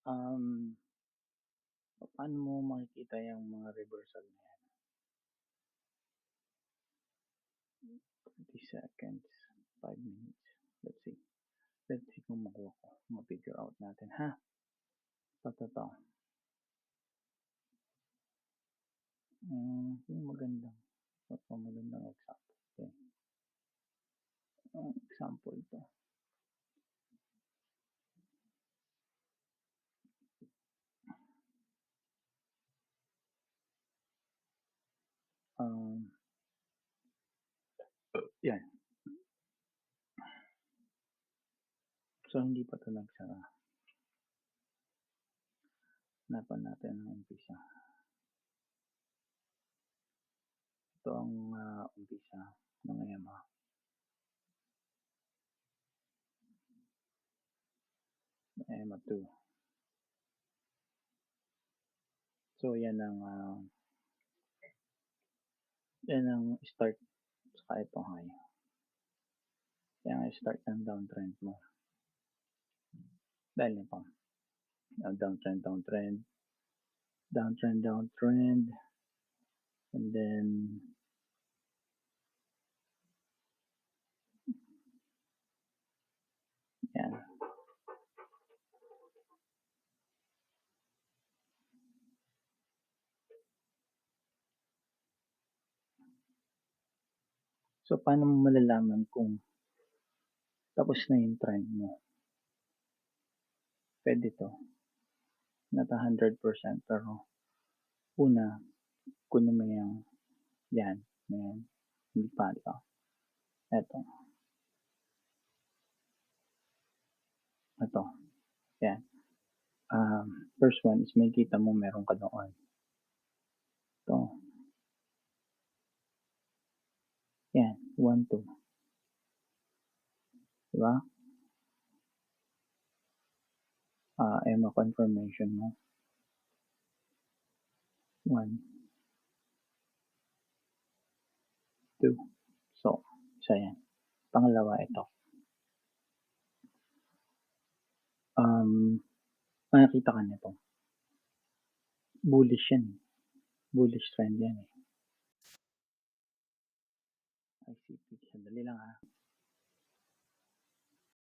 Um, Paano mo makikita yung mga reversal na yan? 30 seconds, 5 minutes. Let's see. Let's see kung makuha ko. Ma-figure out natin, ha? Ito. Yung magandang example. Okay. Example ito. Yan. So, hindi pa ito nagsara. Hanapan natin ang umpisa. Ito ang umpisa ng EMA. EMA 2. So, yan ang start saka ito high. Yan ang start ng downtrend mo. Dahil na pa. Downtrend. And then yan. So, paano mo malalaman kung tapos na yung trend mo? Pwede to. Not 100%, pero una, kunin mo yung yan. Hindi pa ito. Ito. Yan. First one is may kita mo meron ka doon. Ito. Yan. 1, 2. Diba? EMA confirmation mo. 1, 2. So, isa yan. Pangalawa, ito. Nakita ka nito. Bullish yan. Bullish trend yan eh. ICP. Sandali lang ha.